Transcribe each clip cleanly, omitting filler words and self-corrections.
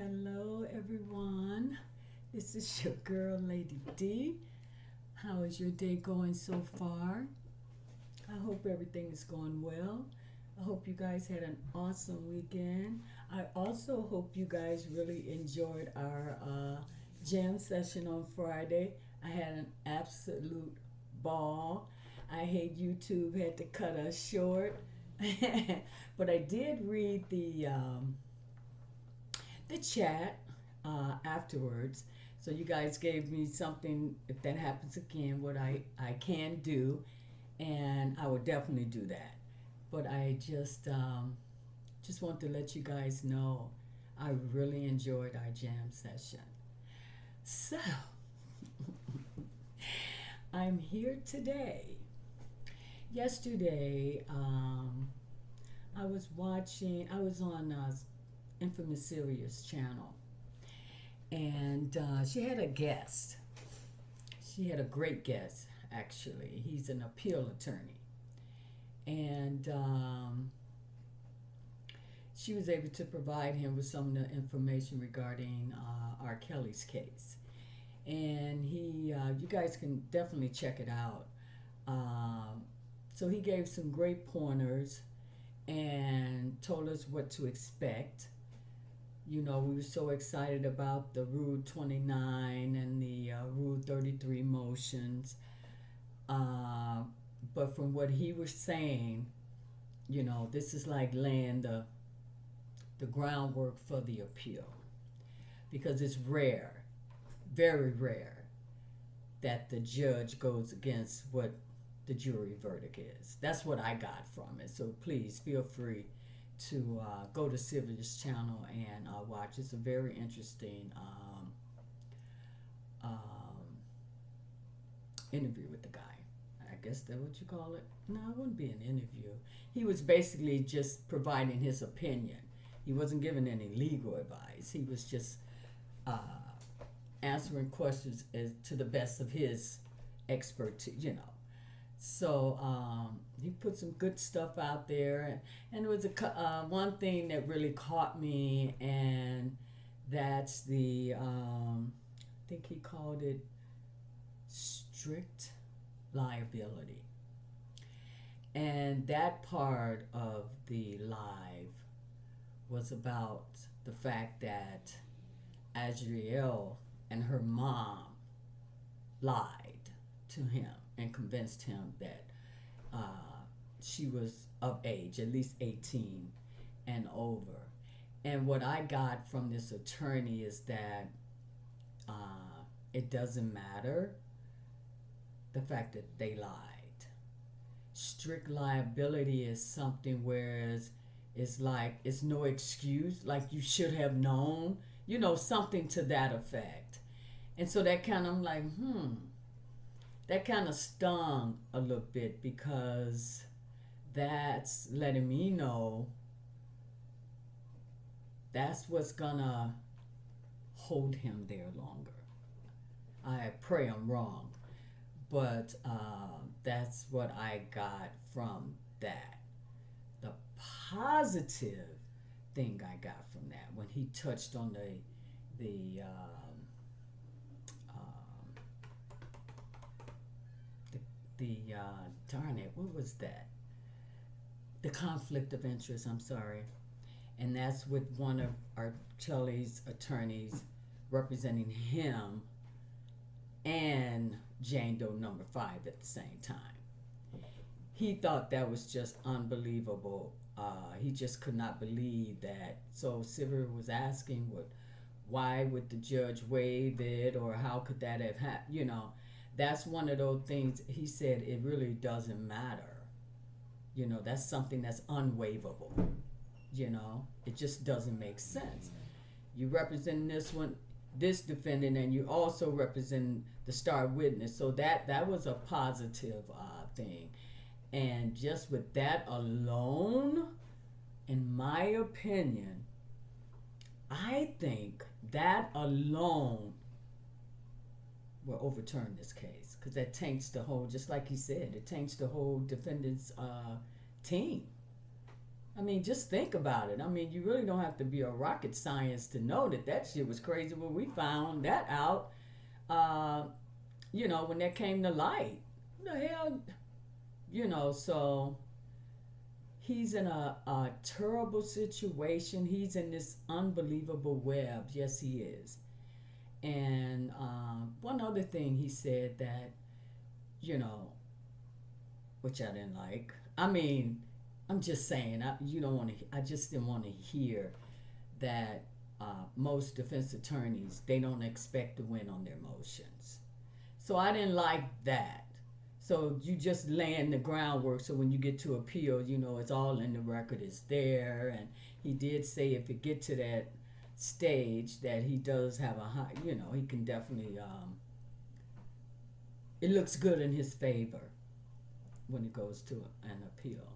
Hello, everyone. This is your girl, Lady D. How is your day going so far? I hope everything is going well. I hope you guys had an awesome weekend. I also hope you guys really enjoyed our jam session on Friday. I had an absolute ball. I hate YouTube had to cut us short, but I did read the chat afterwards. So you guys gave me something, if that happens again, what I can do, and I will definitely do that. But I just want to let you guys know I really enjoyed our jam session. So I'm here today. Yesterday, I was on Infamous Sirius channel, and she had a guest. She had a great guest, actually. He's an appeal attorney, and she was able to provide him with some of the information regarding R. Kelly's case. And you guys can definitely check it out. So he gave some great pointers and told us what to expect. You know, we were so excited about the Rule 29 and the Rule 33 motions. But from what he was saying, you know, this is like laying the groundwork for the appeal. Because it's rare, very rare, that the judge goes against what the jury verdict is. That's what I got from it. So please feel free to go to Sylvia's channel and watch. It's a very interesting interview with the guy. I guess that's what you call it. No, it wouldn't be an interview. He was basically just providing his opinion. He wasn't giving any legal advice. He was just answering questions as to the best of his expertise, you know. So he put some good stuff out there, and there was one thing that really caught me, and that's the I think he called it strict liability, and that part of the live was about the fact that Adrielle and her mom lied to him and convinced him that she was of age, at least 18 and over. And what I got from this attorney is that it doesn't matter the fact that they lied. Strict liability is something whereas it's like it's no excuse, like you should have known, you know, something to that effect. And so that kind of, I'm like, that kind of stung a little bit, because that's letting me know that's what's gonna hold him there longer. I pray I'm wrong, but that's what I got from that. The positive thing I got from that, when he touched on the darn it, what was that? The conflict of interest, I'm sorry. And that's with one of our Kelly's attorneys representing him and Jane Doe number 5 at the same time. He thought that was just unbelievable. He just could not believe that. So Sylvia was asking, why would the judge waive it, or how could that have happened? You know, that's one of those things. He said it really doesn't matter. You know, that's something that's unwaivable. You know, it just doesn't make sense. You represent this defendant, and you also represent the star witness. So that was a positive thing. And just with that alone, in my opinion, I think that alone will overturn this case, because that taints the whole, just like he said, it taints the whole defendant's team. I mean, just think about it. I mean, you really don't have to be a rocket science to know that that shit was crazy when we found that out. Uh, when that came to light, what the hell, so he's in a terrible situation. He's in this unbelievable web. Yes, he is. And one other thing he said that, which I didn't like. I mean, I'm just saying, I just didn't want to hear that most defense attorneys, they don't expect to win on their motions. So I didn't like that. So you just laying the groundwork so when you get to appeal, it's all in the record, it's there. And he did say if it get to that stage that he does have a high, he can definitely, it looks good in his favor when it goes to an appeal.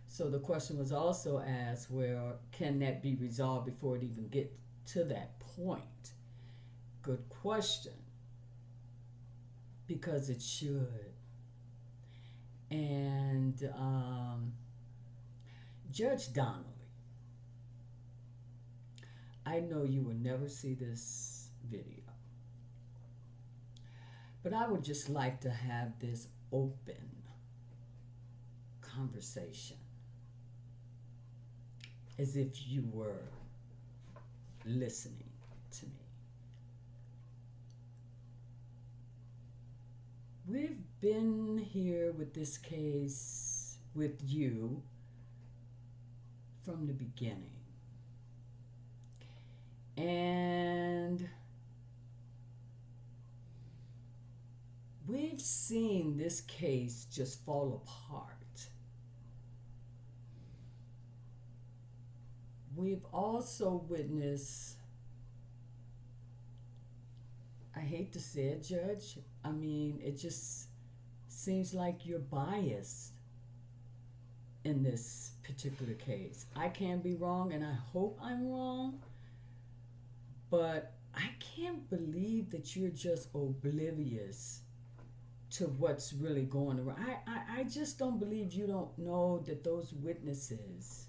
So the question was also asked, well, can that be resolved before it even get to that point? Good question. Because it should. And Judge Donnelly, I know you will never see this video, but I would just like to have this open conversation as if you were listening to me. We've been here with this case with you from the beginning. And we've seen this case just fall apart. We've also witnessed, I hate to say it, Judge, I mean, it just seems like you're biased in this particular case. I can be wrong, and I hope I'm wrong, but I can't believe that you're just oblivious to what's really going around. I just don't believe you don't know that those witnesses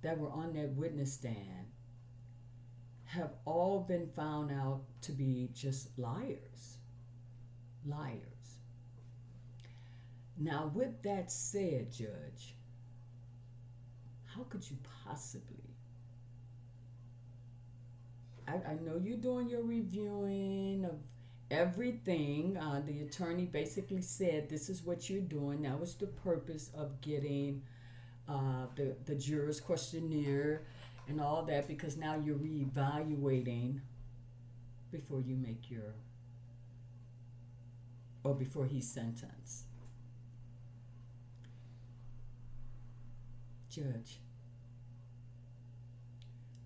that were on that witness stand have all been found out to be just liars. Liars. Now, with that said, Judge, how could you possibly? I know you're doing your reviewing of everything. The attorney basically said this is what you're doing. That was the purpose of getting the jurors questionnaire and all that, because now you're reevaluating before you make before he's sentenced. Judge,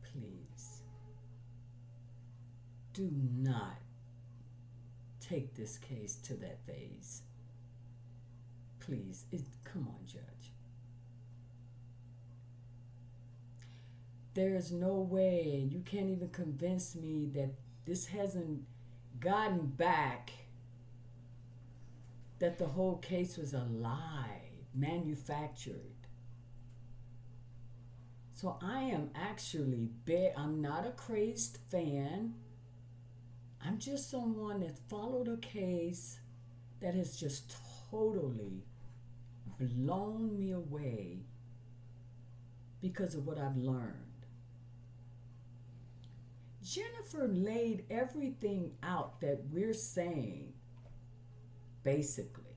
please do not take this case to that phase. Please, come on, Judge. There is no way, you can't even convince me that this hasn't gotten back, that the whole case was a lie, manufactured. So I am actually I'm not a crazed fan. I'm just someone that followed a case that has just totally blown me away because of what I've learned. Jennifer laid everything out that we're saying, basically,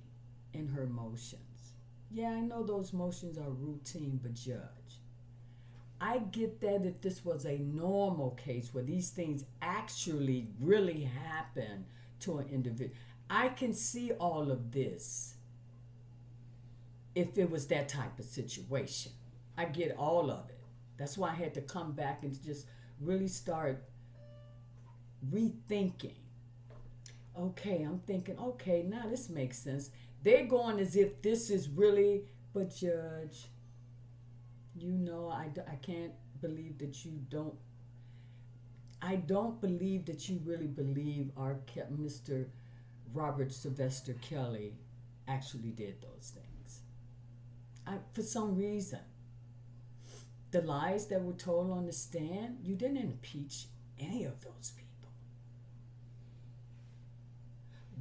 in her motions. Yeah, I know those motions are routine, but Judge, I get that if this was a normal case where these things actually really happen to an individual, I can see all of this if it was that type of situation. I get all of it. That's why I had to come back and just really start rethinking. Okay, I'm thinking, okay, now this makes sense. They're going as if this is really, but Judge, I can't believe that you don't. I don't believe that you really believe our Mr. Robert Sylvester Kelly actually did those things. For some reason. the lies that were told on the stand, you didn't impeach any of those people.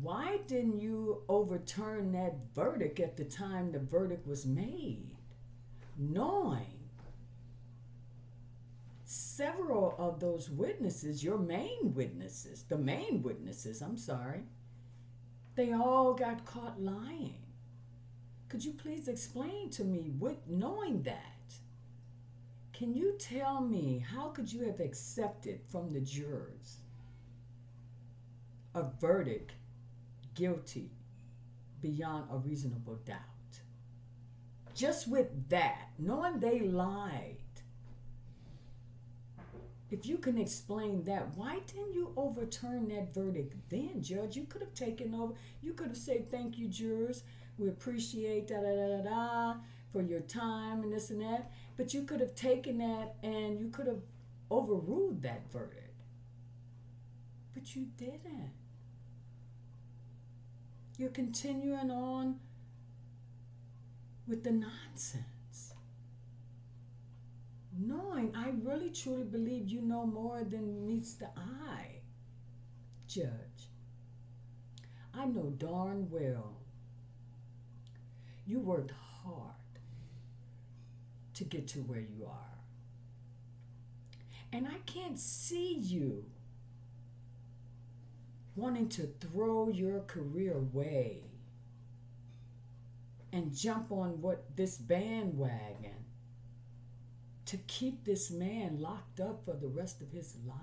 Why didn't you overturn that verdict at the time the verdict was made, knowing several of those witnesses, your main witnesses, the main witnesses, I'm sorry, they all got caught lying? Could you please explain to me, with knowing that, can you tell me how could you have accepted from the jurors a verdict guilty beyond a reasonable doubt? Just with that, knowing they lied, if you can explain that, why didn't you overturn that verdict then, Judge? You could have taken over. You could have said, thank you, jurors. We appreciate for your time and this and that. But you could have taken that and you could have overruled that verdict. But you didn't. You're continuing on with the nonsense. Knowing, I really truly believe you know more than meets the eye, Judge. I know darn well you worked hard to get to where you are. And I can't see you wanting to throw your career away and jump on this bandwagon to keep this man locked up for the rest of his life.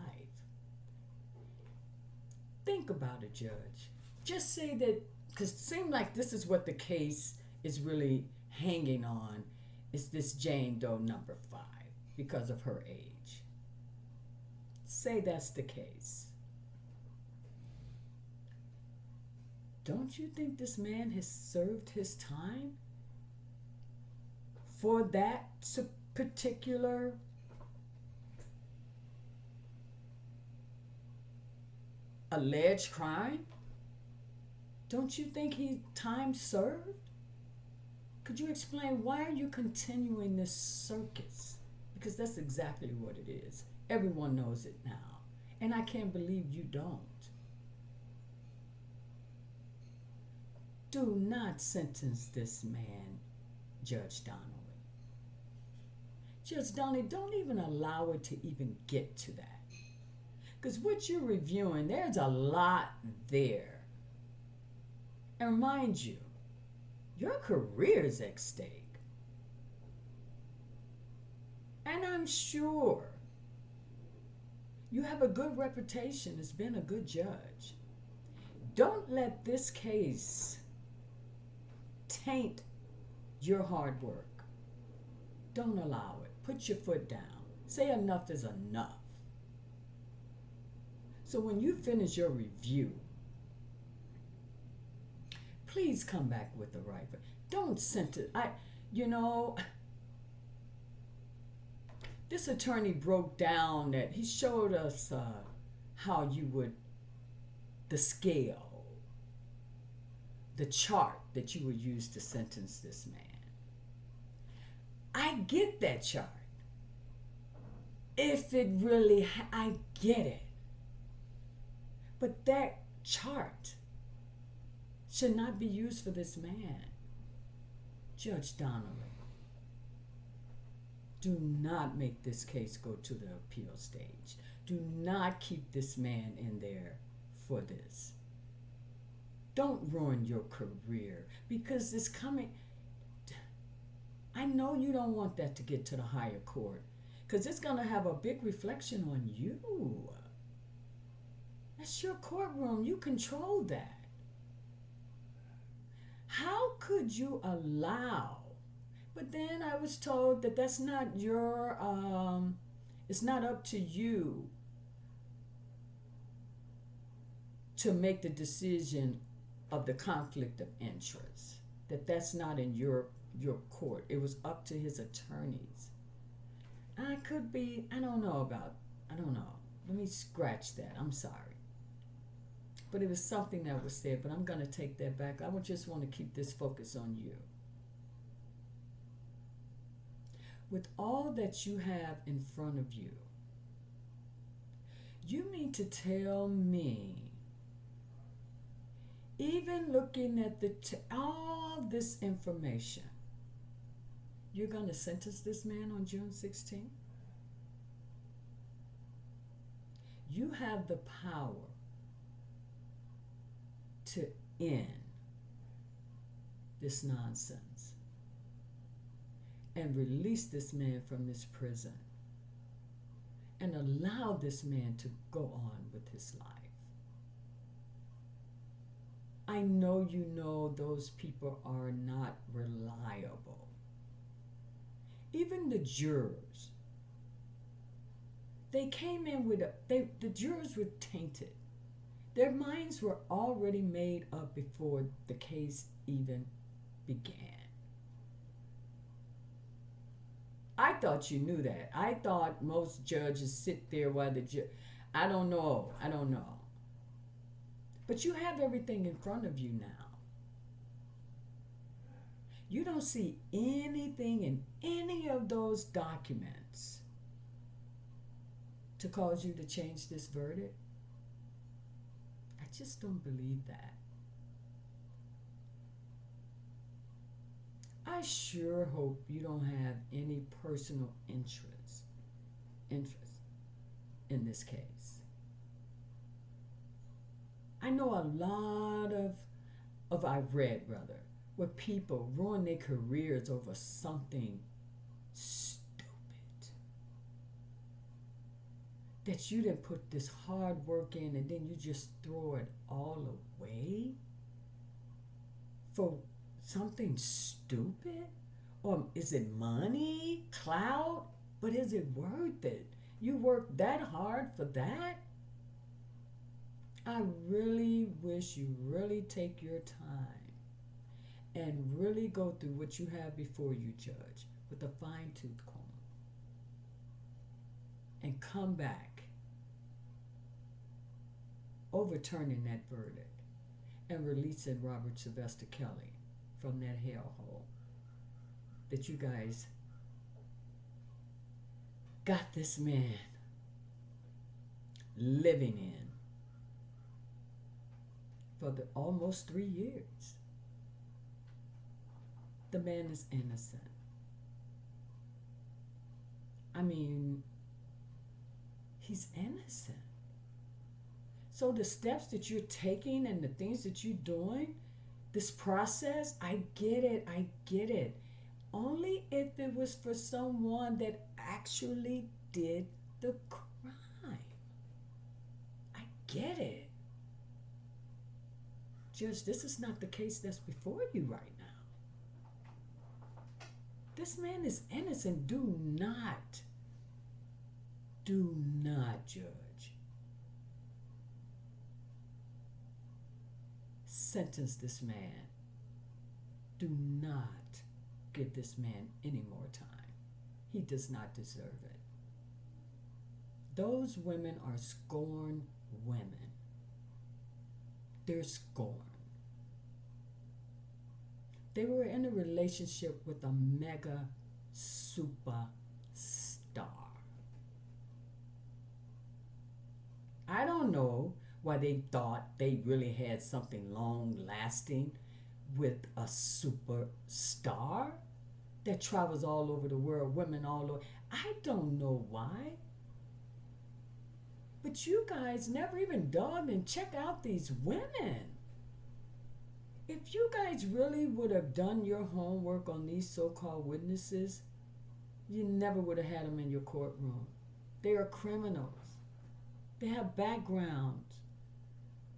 Think about it, Judge. Just say that, because it seems like this is what the case is really hanging on, is this Jane Doe number 5 because of her age. Say that's the case. Don't you think this man has served his time for that particular alleged crime? Don't you think time served? Could you explain, why are you continuing this circus? Because that's exactly what it is. Everyone knows it now. And I can't believe you don't. Do not sentence this man, Judge Donnelly. Judge Donnelly, don't even allow it to even get to that. Because what you're reviewing, there's a lot there. And mind you, your career is at stake. And I'm sure you have a good reputation as being a good judge. Don't let this case taint your hard work. Don't allow it. Put your foot down. Say enough is enough. So when you finish your review, please come back with the right. Don't sentence. This attorney broke down that he showed us how you would, the scale, the chart that you would use to sentence this man. I get that chart. If it really, I get it. But that chart should not be used for this man. Judge Donnelly, do not make this case go to the appeal stage. Do not keep this man in there for this. Don't ruin your career, because it's coming. I know you don't want that to get to the higher court, because it's going to have a big reflection on you. That's your courtroom. You control that. How could you allow? But then I was told that that's not your, it's not up to you to make the decision of the conflict of interest. That's not in your court. It was up to his attorneys. I could be, I don't know. Let me scratch that. I'm sorry. But it was something that was said, but I'm going to take that back. I would just want to keep this focus on you. with all that you have in front of you, you mean to tell me, even looking at all this information, you're going to sentence this man on June 16th? You have the power to end this nonsense and release this man from this prison and allow this man to go on with his life. I know you know those people are not reliable. Even the jurors, they came in with the jurors were tainted. Their minds were already made up before the case even began. I thought you knew that. I thought most judges sit there while the judge. I don't know. But you have everything in front of you now. You don't see anything in any of those documents to cause you to change this verdict. I just don't believe that. I sure hope you don't have any personal interest in this case. I know a lot of I've read rather, where people ruin their careers over something stupid. That you didn't put this hard work in and then you just throw it all away for something stupid? Or is it money, clout? But is it worth it? You worked that hard for that? I really wish you really take your time and really go through what you have before you, judge, with a fine-tooth comb. And come back, overturning that verdict and releasing Robert Sylvester Kelly from that hellhole that you guys got this man living in for the almost 3 years. The man is innocent. I mean, he's innocent. So the steps that you're taking and the things that you're doing, this process, I get it. Only if it was for someone that actually did the crime. I get it. Judge, this is not the case that's before you right now. This man is innocent. Do not, judge, sentence this man. Do not give this man any more time. He does not deserve it. Those women are scorned women. They're scorned. They were in a relationship with a mega super star. I don't know why they thought they really had something long lasting with a superstar that travels all over the world, women all over. I don't know why. But you guys never even dug and checked out these women. If you guys really would have done your homework on these so-called witnesses, you never would have had them in your courtroom. They are criminals. They have backgrounds.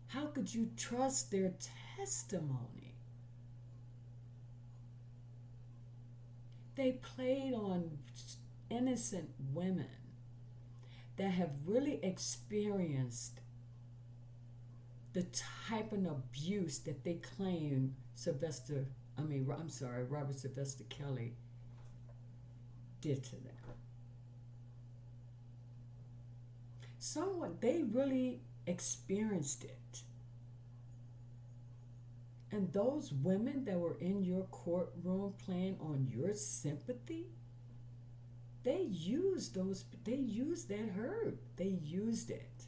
How could you trust their testimony? They played on innocent women that have really experienced the type of abuse that they claim Robert Sylvester Kelly did to them. They really experienced it. And those women that were in your courtroom playing on your sympathy, They used that herb. They used it.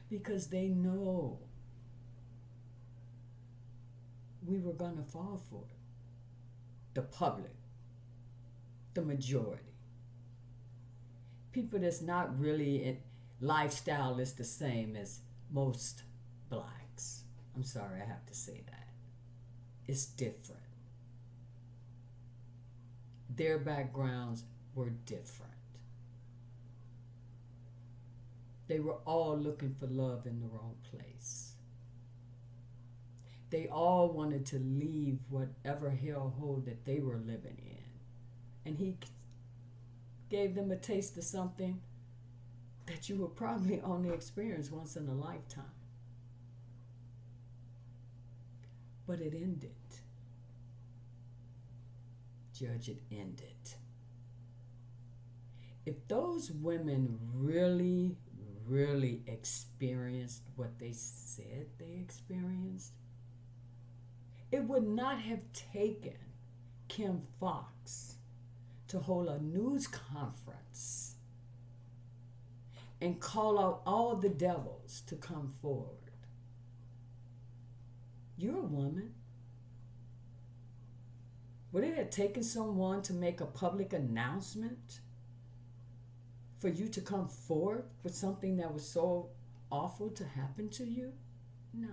Because they know we were going to fall for it. The public, the majority. People that's not really in lifestyle is the same as most blacks. I'm sorry, I have to say that. It's different. Their backgrounds were different. They were all looking for love in the wrong place. They all wanted to leave whatever hellhole that they were living in. And he gave them a taste of something that you will probably only experience once in a lifetime. But it ended. Judge, it ended. If those women really, really experienced what they said they experienced, it would not have taken Kim Fox to hold a news conference and call out all the devils to come forward. You're a woman. Would it have taken someone to make a public announcement for you to come forward with something that was so awful to happen to you? No.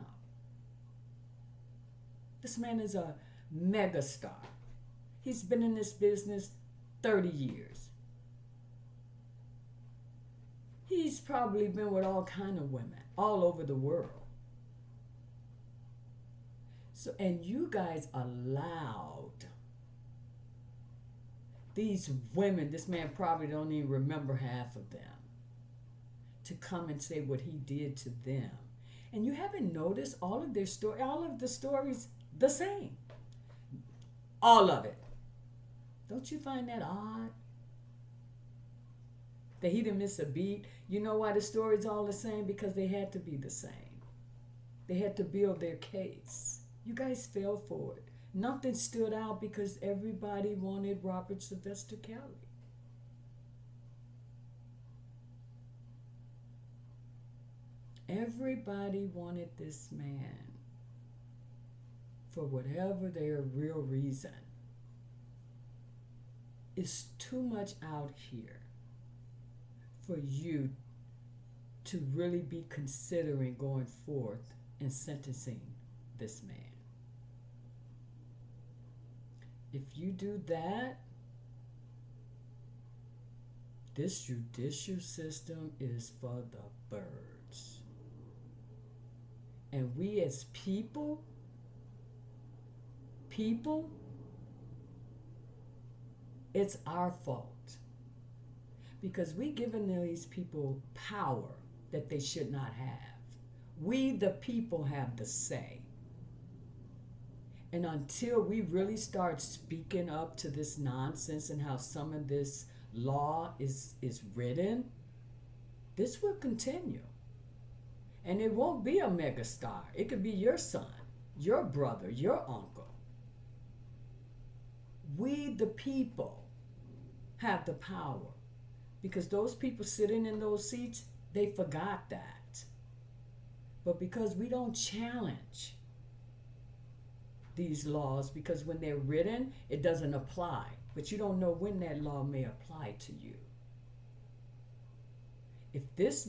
This man is a megastar. He's been in this business 30 years. He's probably been with all kind of women all over the world. So, and you guys allowed these women, this man probably don't even remember half of them, to come and say what he did to them. And you haven't noticed all of the stories the same. All of it. Don't you find that odd? That he didn't miss a beat. You know why the story's all the same? Because they had to be the same. They had to build their case. You guys fell for it. Nothing stood out because everybody wanted Robert Sylvester Kelly. Everybody wanted this man for whatever their real reason. It's too much out here for you to really be considering going forth and sentencing this man. If you do that, this judicial system is for the birds. And we as people, it's our fault. Because we giving these people power that they should not have. We, the people, have the say. And until we really start speaking up to this nonsense and how some of this law is written, this will continue. And it won't be a megastar. It could be your son, your brother, your uncle. We, the people, have the power. Because those people sitting in those seats, they forgot that. But because we don't challenge these laws, because when they're written, it doesn't apply. But you don't know when that law may apply to you. If this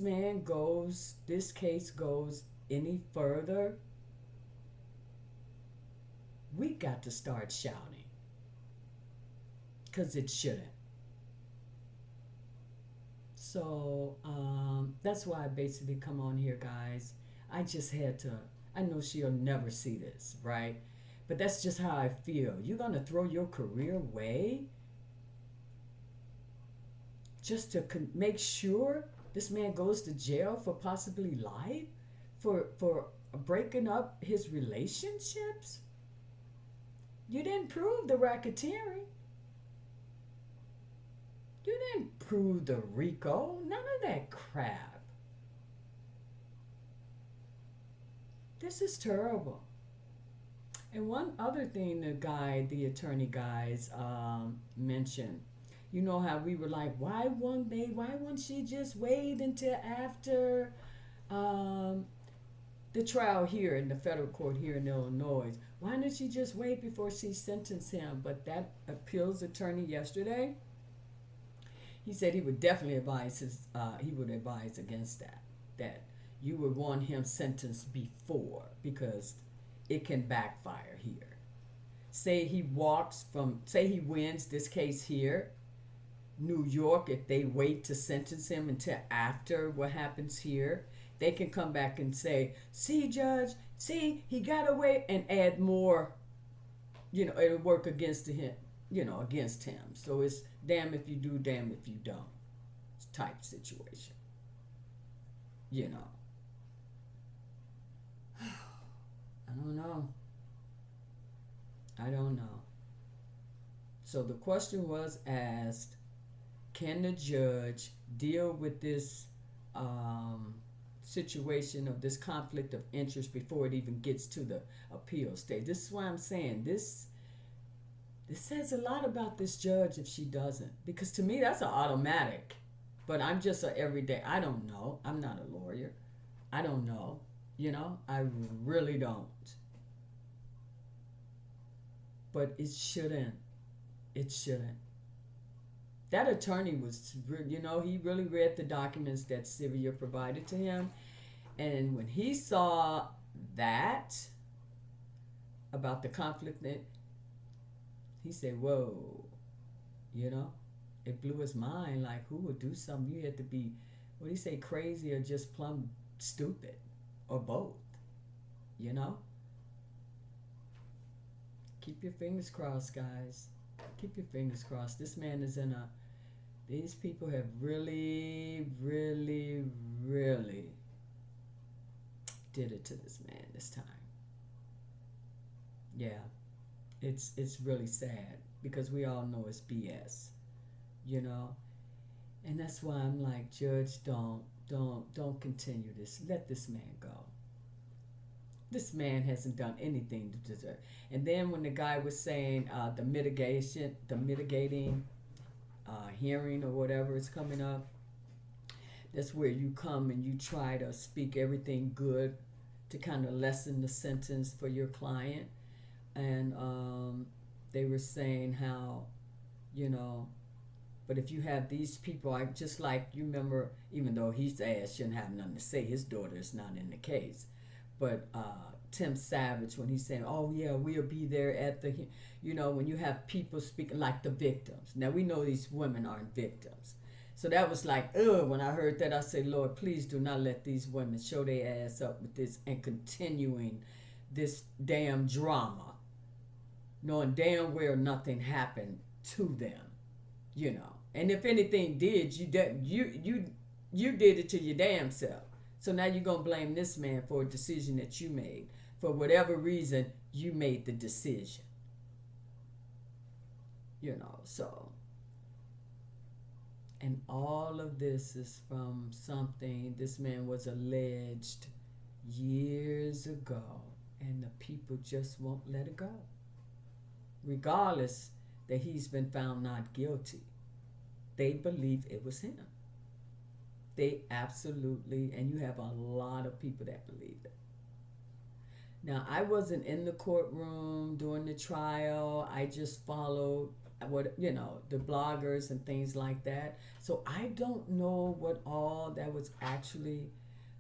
case goes any further, we got to start shouting. Because it shouldn't. So that's why I basically come on here, guys. I just had to, I know she'll never see this, right? But that's just how I feel. You're going to throw your career away just to make sure this man goes to jail for possibly life, for breaking up his relationships? You didn't prove the racketeering. You didn't prove the RICO. None of that crap. This is terrible. And one other thing the attorney guys mentioned, you know how we were like, why won't she just wait until after um, the trial here in the federal court here in Illinois? Why didn't she just wait before she sentenced him? But that appeals attorney yesterday, he said he would definitely advise against that. That you would want him sentenced before, because it can backfire here. Say he wins this case here, New York, if they wait to sentence him until after what happens here, they can come back and say, see, judge, see, he got away, and add more, it'll work against him, against him. So it's damn if you do, damn if you don't type situation. I don't know. So the question was asked, can the judge deal with this situation of this conflict of interest before it even gets to the appeal stage? This is why I'm saying this says a lot about this judge if she doesn't. Because to me, that's an automatic. But I'm just an everyday. I don't know. I'm not a lawyer. I don't know. I really don't. But it shouldn't. It shouldn't. That attorney was, he really read the documents that Sylvia provided to him. And when he saw that about the conflict, he said, whoa, it blew his mind. Like, who would do something? You had to be, what do you say, crazy or just plumb stupid, or both, Keep your fingers crossed, guys. Keep your fingers crossed. This man is these people have really, really, really did it to this man this time. Yeah, it's really sad, because we all know it's BS, and that's why I'm like, Judge, don't continue this. Let this man go. This man hasn't done anything to deserve. And then when the guy was saying the mitigating hearing or whatever is coming up, that's where you come and you try to speak everything good to kind of lessen the sentence for your client. And they were saying how, but if you have these people, just like, you remember, even though his ass shouldn't have nothing to say, his daughter is not in the case. But Tim Savage, when he's saying, oh yeah, we'll be there at the, when you have people speaking like the victims. Now we know these women aren't victims. So that was like, when I heard that, I said, Lord, please do not let these women show their ass up with this and continuing this damn drama, knowing damn well nothing happened to them, And if anything did, you did it to your damn self. So now you're going to blame this man for a decision that you made. For whatever reason, you made the decision. So. And all of this is from something this man was alleged years ago. And the people just won't let it go. Regardless that he's been found not guilty. They believe it was him. They absolutely, and you have a lot of people that believe it. Now, I wasn't in the courtroom during the trial. I just followed the bloggers and things like that. So I don't know what all that was actually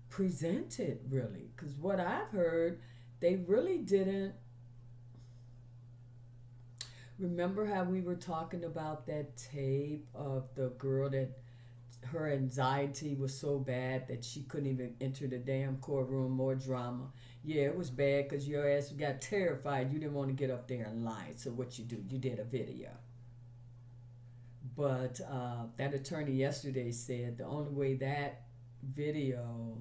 presented, really. Because what I've heard, they really didn't. Remember how we were talking about that tape of the girl that her anxiety was so bad that she couldn't even enter the damn courtroom? More drama. Yeah, it was bad because your ass got terrified. You didn't want to get up there and lie. So what you do? You did a video. But that attorney yesterday said the only way that video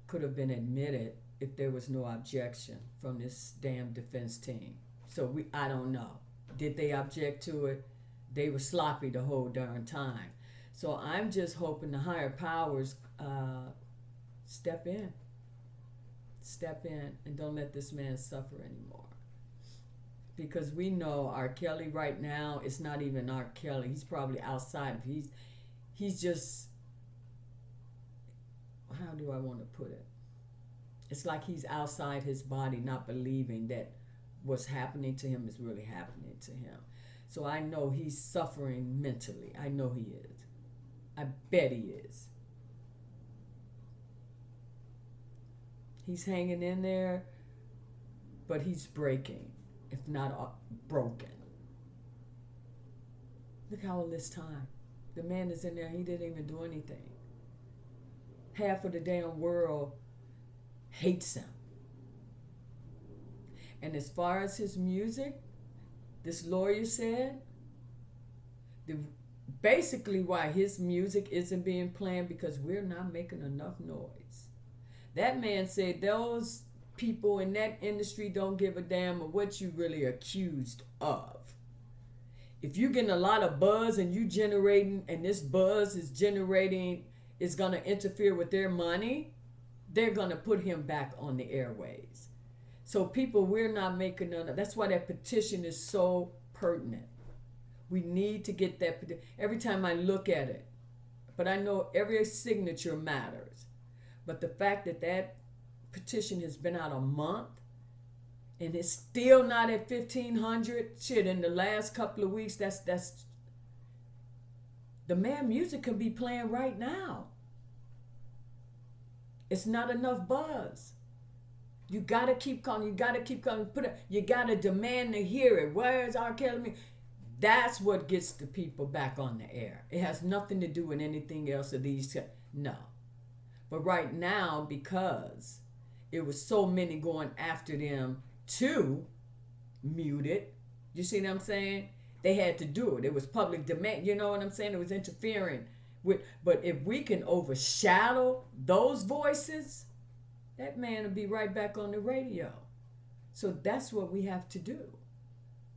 could have been admitted if there was no objection from this damn defense team. So I don't know. Did they object to it? They were sloppy the whole darn time. So I'm just hoping the higher powers step in. step in and don't let this man suffer anymore. Because we know R. Kelly right now, it's not even R. Kelly. He's probably outside. He's just, how do I want to put it? It's like he's outside his body, not believing that what's happening to him is really happening to him. So I know he's suffering mentally. I know he is. I bet he is. He's hanging in there, but he's breaking, if not broken. Look how all this time. The man is in there, he didn't even do anything. Half of the damn world hates him. And as far as his music, this lawyer said, basically why his music isn't being played because we're not making enough noise. That man said those people in that industry don't give a damn of what you really accused of. If you're getting a lot of buzz and you generating, and this buzz is generating, is going to interfere with their money, they're going to put him back on the airways. So people, we're not making none of, that's why that petition is so pertinent. We need to get that petition. Every time I look at it, but I know every signature matters. But the fact that that petition has been out a month and it's still not at 1,500, shit, in the last couple of weeks, that's the man music can be playing right now. It's not enough buzz. You gotta keep calling. You gotta keep calling. You gotta demand to hear it. Where is R. Kelly? That's what gets the people back on the air. It has nothing to do with anything else of these. No. But right now, because it was so many going after them to mute it, you see what I'm saying? They had to do it. It was public demand. You know what I'm saying? It was interfering with. But if we can overshadow those voices, that man will be right back on the radio. So that's what we have to do.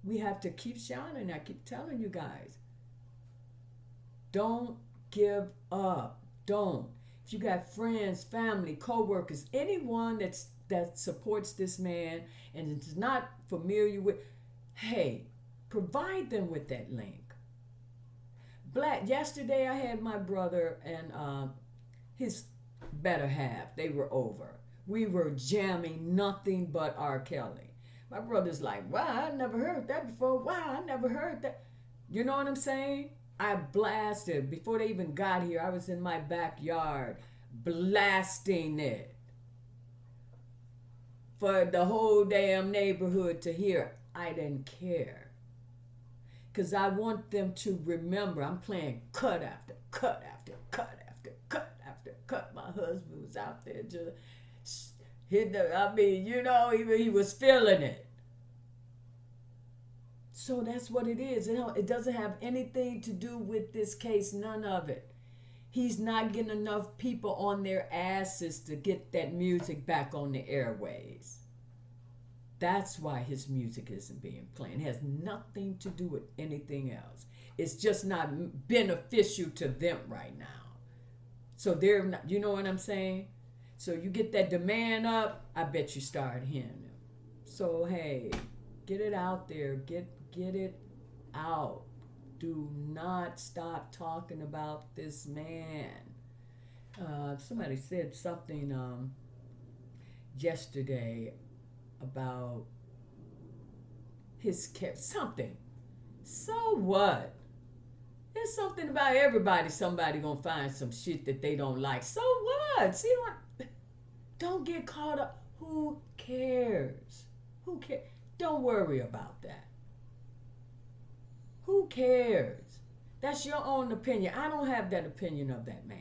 We have to keep shouting. I keep telling you guys, don't give up. Don't. If you got friends, family, co-workers, anyone that supports this man and is not familiar with, hey, provide them with that link. Yesterday I had my brother and his better half. They were over. We were jamming nothing but R. Kelly. My brother's like, wow, I never heard that before. Wow, I never heard that. You know what I'm saying? I blasted. Before they even got here, I was in my backyard blasting it for the whole damn neighborhood to hear. I didn't care. Because I want them to remember I'm playing cut after cut after cut after cut after cut. My husband was out there just he was feeling it. So that's what it is. It doesn't have anything to do with this case, none of it. He's not getting enough people on their asses to get that music back on the airways. That's why his music isn't being played. It has nothing to do with anything else. It's just not beneficial to them right now. So they're not, you know what I'm saying? So you get that demand up, I bet you start hearing them. So hey, get it out there. Get it out. Do not stop talking about this man. Somebody said something yesterday about his something. So what? There's something about everybody. Somebody gonna find some shit that they don't like. So what? See what? Don't get caught up. Who cares? Who cares? Don't worry about that. Who cares? That's your own opinion. I don't have that opinion of that man.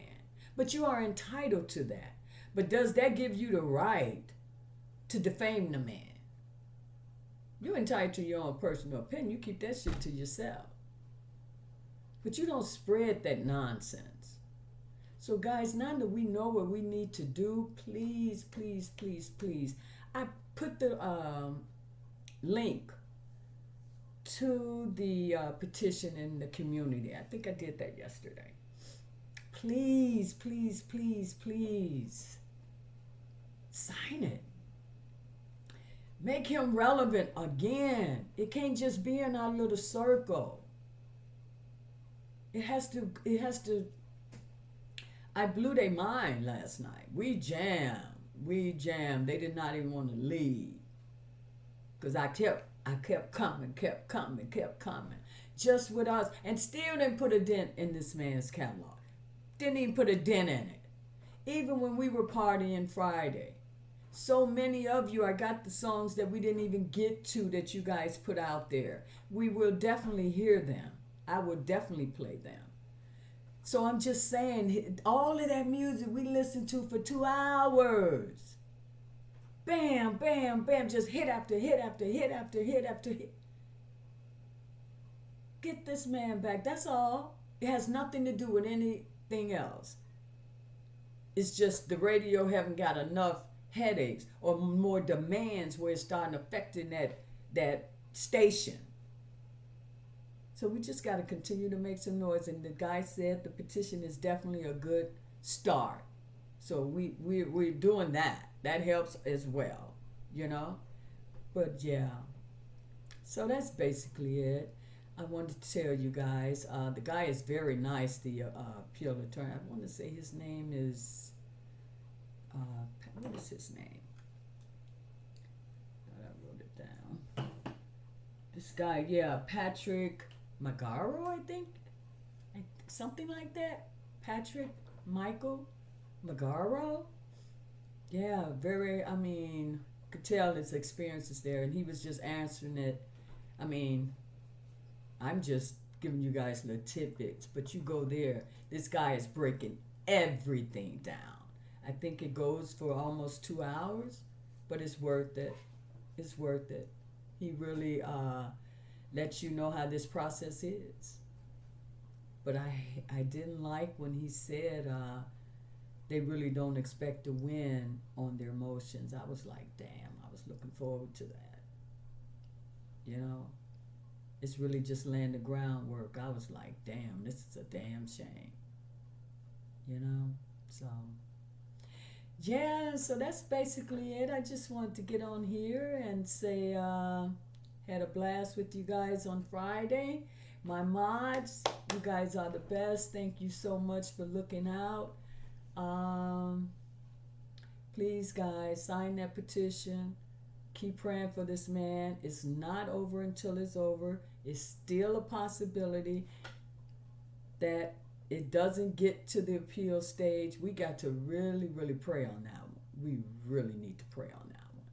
But you are entitled to that. But does that give you the right to defame the man? You're entitled to your own personal opinion. You keep that shit to yourself. But you don't spread that nonsense. So guys, now that we know what we need to do, please, please, please, please. I put the link to the petition in the community. I think I did that yesterday. Please, please, please, please sign it. Make him relevant again. It can't just be in our little circle. It has to. I blew their mind last night. We jammed. They did not even want to leave. Because I kept coming. Just with us. And still didn't put a dent in this man's catalog. Didn't even put a dent in it. Even when we were partying Friday. So many of you, I got the songs that we didn't even get to that you guys put out there. We will definitely hear them. I will definitely play them. So I'm just saying, all of that music we listened to for 2 hours. Bam, bam, bam, just hit after hit after hit after hit after hit. Get this man back, that's all. It has nothing to do with anything else. It's just the radio haven't got enough headaches or more demands where it's starting affecting that station. So we just got to continue to make some noise. And the guy said the petition is definitely a good start. So we're doing that. That helps as well, you know. But yeah, so that's basically it. I wanted to tell you guys, the guy is very nice, the appeal attorney. I want to say his name is, what is his name? I wrote it down. This guy, yeah, Patrick Magaro, I think. Something like that. Patrick Michael Magaro. Yeah, very, I mean, could tell his experiences there. And he was just answering it. I mean, I'm just giving you guys little tidbits. But you go there, this guy is breaking everything down. I think it goes for almost 2 hours, but it's worth it. It's worth it. He really lets you know how this process is. But I didn't like when he said they really don't expect to win on their motions. I was like, damn, I was looking forward to that. You know, it's really just laying the groundwork. I was like, damn, this is a damn shame. You know, so... yeah, so that's basically it. I just wanted to get on here and say had a blast with you guys on Friday. My mods, you guys are the best. Thank you so much for looking out. Please, guys, sign that petition. Keep praying for this man. It's not over until it's over. It's still a possibility that it doesn't get to the appeal stage. We got to really, really pray on that one. We really need to pray on that one.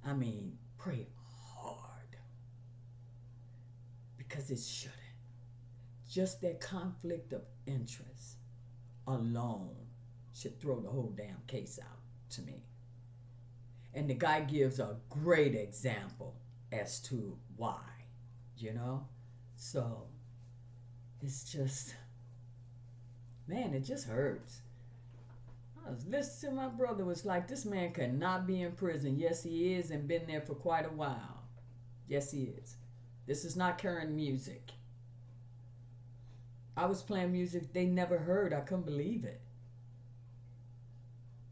I mean, pray hard. Because it shouldn't. Just that conflict of interest alone should throw the whole damn case out to me. And the guy gives a great example as to why, you know? So, it's just... man, it just hurts. I was listening to my brother, was like, this man cannot be in prison. Yes, he is, and been there for quite a while. Yes, he is. This is not current music. I was playing music they never heard. I couldn't believe it.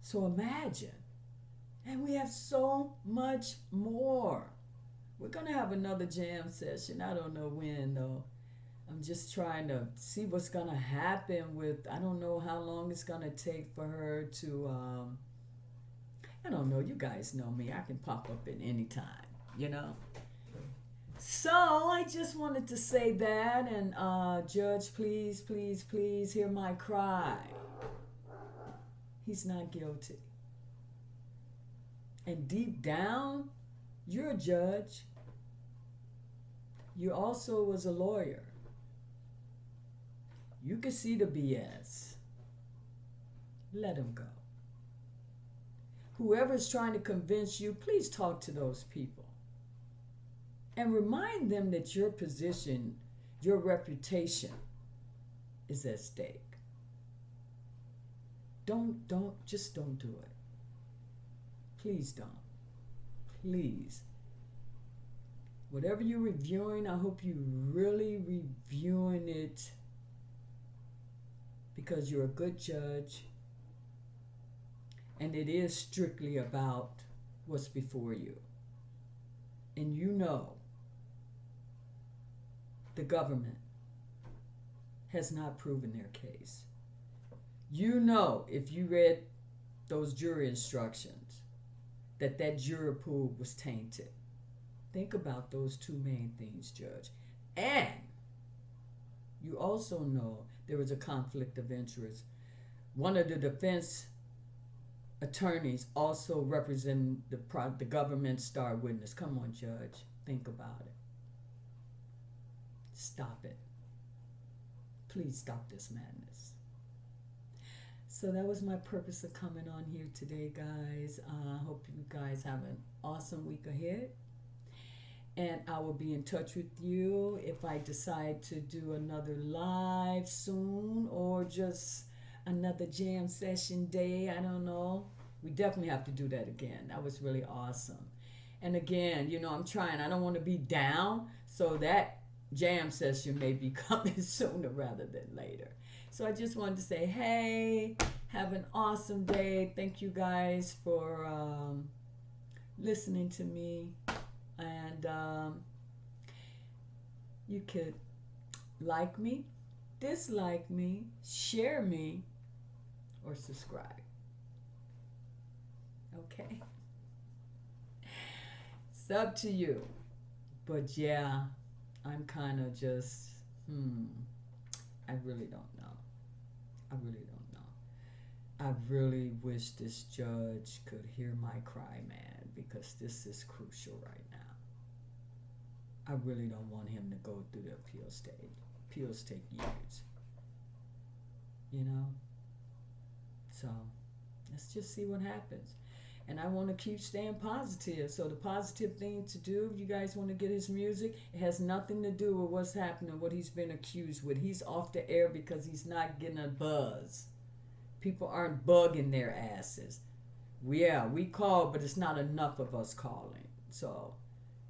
So imagine. And we have so much more. We're going to have another jam session. I don't know when, though. I'm just trying to see what's going to happen with, I don't know how long it's going to take for her to, I don't know. You guys know me. I can pop up at any time, you know. So I just wanted to say that. And Judge, please, please, please hear my cry. He's not guilty. And deep down, you're a judge. You also was a lawyer. You can see the BS. Let him go. Whoever's trying to convince you, please talk to those people. And remind them that your position, your reputation is at stake. Just don't do it. Please don't. Please. Whatever you're reviewing, I hope you really reviewing it because you're a good judge and it is strictly about what's before you. and you know the government has not proven their case. You know, if you read those jury instructions, that juror pool was tainted. Think about those two main things, Judge. And you also know there was a conflict of interest. One of the defense attorneys also representing the government star witness. Come on, Judge. Think about it. Stop it. Please stop this madness. So that was my purpose of coming on here today, guys. I hope you guys have an awesome week ahead. And I will be in touch with you if I decide to do another live soon or just another jam session day. I don't know. We definitely have to do that again. That was really awesome. And again, you know, I'm trying. I don't want to be down. So that jam session may be coming sooner rather than later. So I just wanted to say, hey, have an awesome day. Thank you guys for listening to me. And you could like me, dislike me, share me, or subscribe. Okay? It's up to you. But yeah, I'm kind of just, I really don't know. I really don't know. I really wish this judge could hear my cry, man, because this is crucial right now. I really don't want him to go through the appeal stage. Appeals take years. You know? So, let's just see what happens. And I want to keep staying positive. So the positive thing to do, if you guys want to get his music, it has nothing to do with what's happening, what he's been accused with. He's off the air because he's not getting a buzz. People aren't bugging their asses. Yeah, we call, but it's not enough of us calling. So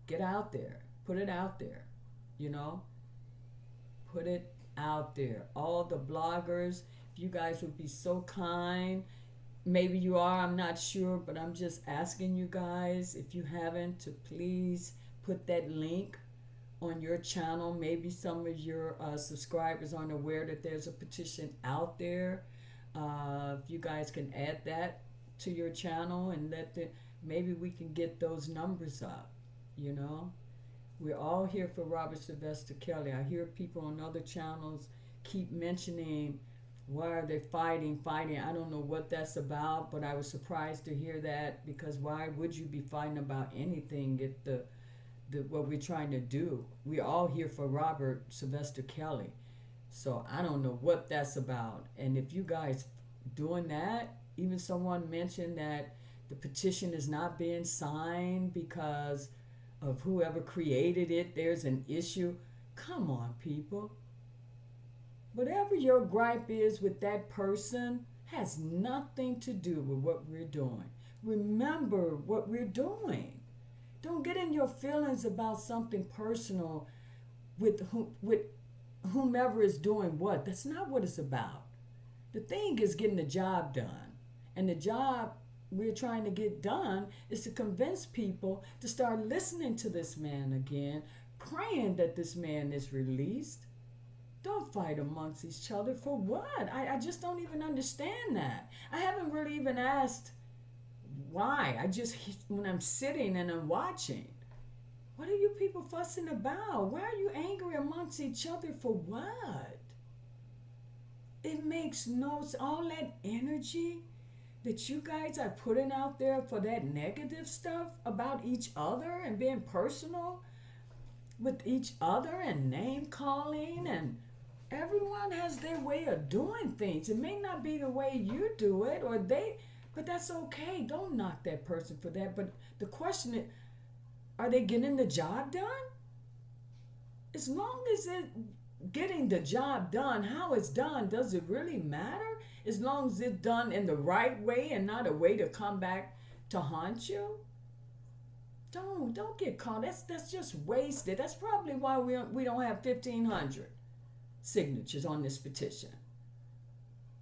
get out there. Put it out there. You know? Put it out there. All the bloggers, if you guys would be so kind. Maybe you are, I'm not sure, but I'm just asking you guys, if you haven't, to please put that link on your channel. Maybe some of your subscribers aren't aware that there's a petition out there. If you guys can add that to your channel and maybe we can get those numbers up, you know. We're all here for Robert Sylvester Kelly. I hear people on other channels keep mentioning, why are they fighting? I don't know what that's about, but I was surprised to hear that, because why would you be fighting about anything if what we're trying to do? We're all here for Robert Sylvester Kelly. So I don't know what that's about. And if you guys doing that, even someone mentioned that the petition is not being signed because of whoever created it, there's an issue. Come on, people. Whatever your gripe is with that person has nothing to do with what we're doing. Remember what we're doing. Don't get in your feelings about something personal with whomever is doing what. That's not what it's about. The thing is getting the job done. And the job we're trying to get done is to convince people to start listening to this man again, praying that this man is released. Don't fight amongst each other for what? I just don't even understand that. I haven't really even asked why. When I'm sitting and I'm watching, what are you people fussing about? Why are you angry amongst each other for what? It makes no sense. All that energy that you guys are putting out there for that negative stuff about each other and being personal with each other and name calling, and everyone has their way of doing things. It may not be the way you do it but that's okay. Don't knock that person for that. But the question is, are they getting the job done? As long as it's getting the job done, how it's done, does it really matter? As long as it's done in the right way and not a way to come back to haunt you. Don't get caught. That's just wasted. That's probably why we don't have 1,500 signatures on this petition,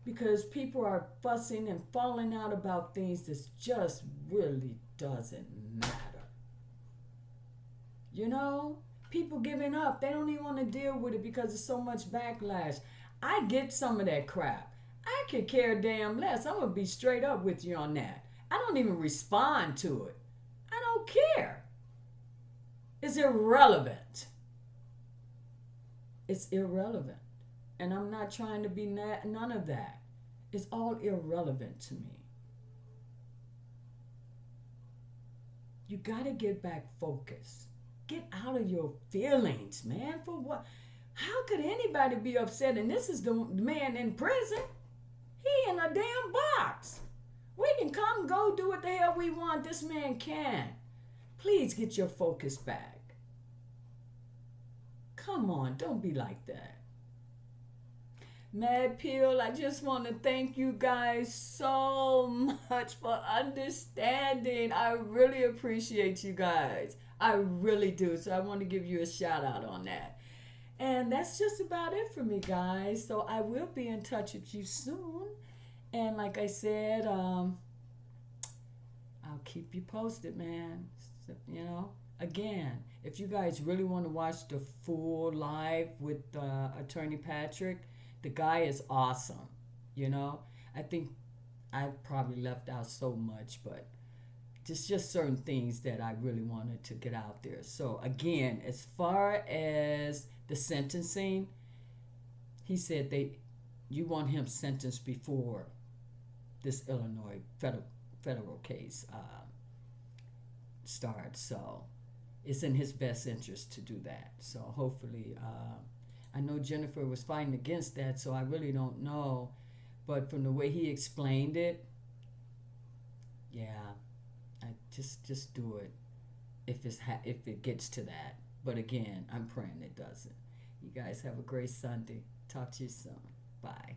because people are fussing and falling out about things that just really doesn't matter. You know, people giving up. They don't even want to deal with it because there's so much backlash. I get some of that crap. I could care damn less. I'm going to be straight up with you on that. I don't even respond to it. I don't care. It's irrelevant. It's irrelevant. And I'm not trying to be none of that. It's all irrelevant to me. You got to get back focused. Get out of your feelings, man. For what? How could anybody be upset? And this is the man in prison. He in a damn box. We can come, go, do what the hell we want. This man can. Please get your focus back. Come on, don't be like that. Mad Pill, I just want to thank you guys so much for understanding. I really appreciate you guys. I really do. So I want to give you a shout out on that. And that's just about it for me, guys. So I will be in touch with you soon. And like I said, I'll keep you posted, man. So, you know, again, if you guys really want to watch the full live with Attorney Patrick, the guy is awesome. You know, I think I probably left out so much, but just certain things that I really wanted to get out there. So again, as far as the sentencing, he said you want him sentenced before this Illinois federal case starts. So it's in his best interest to do that. So hopefully, I know Jennifer was fighting against that, so I really don't know. But from the way he explained it, yeah, I just do it if it gets to that. But again, I'm praying it doesn't. You guys have a great Sunday. Talk to you soon. Bye.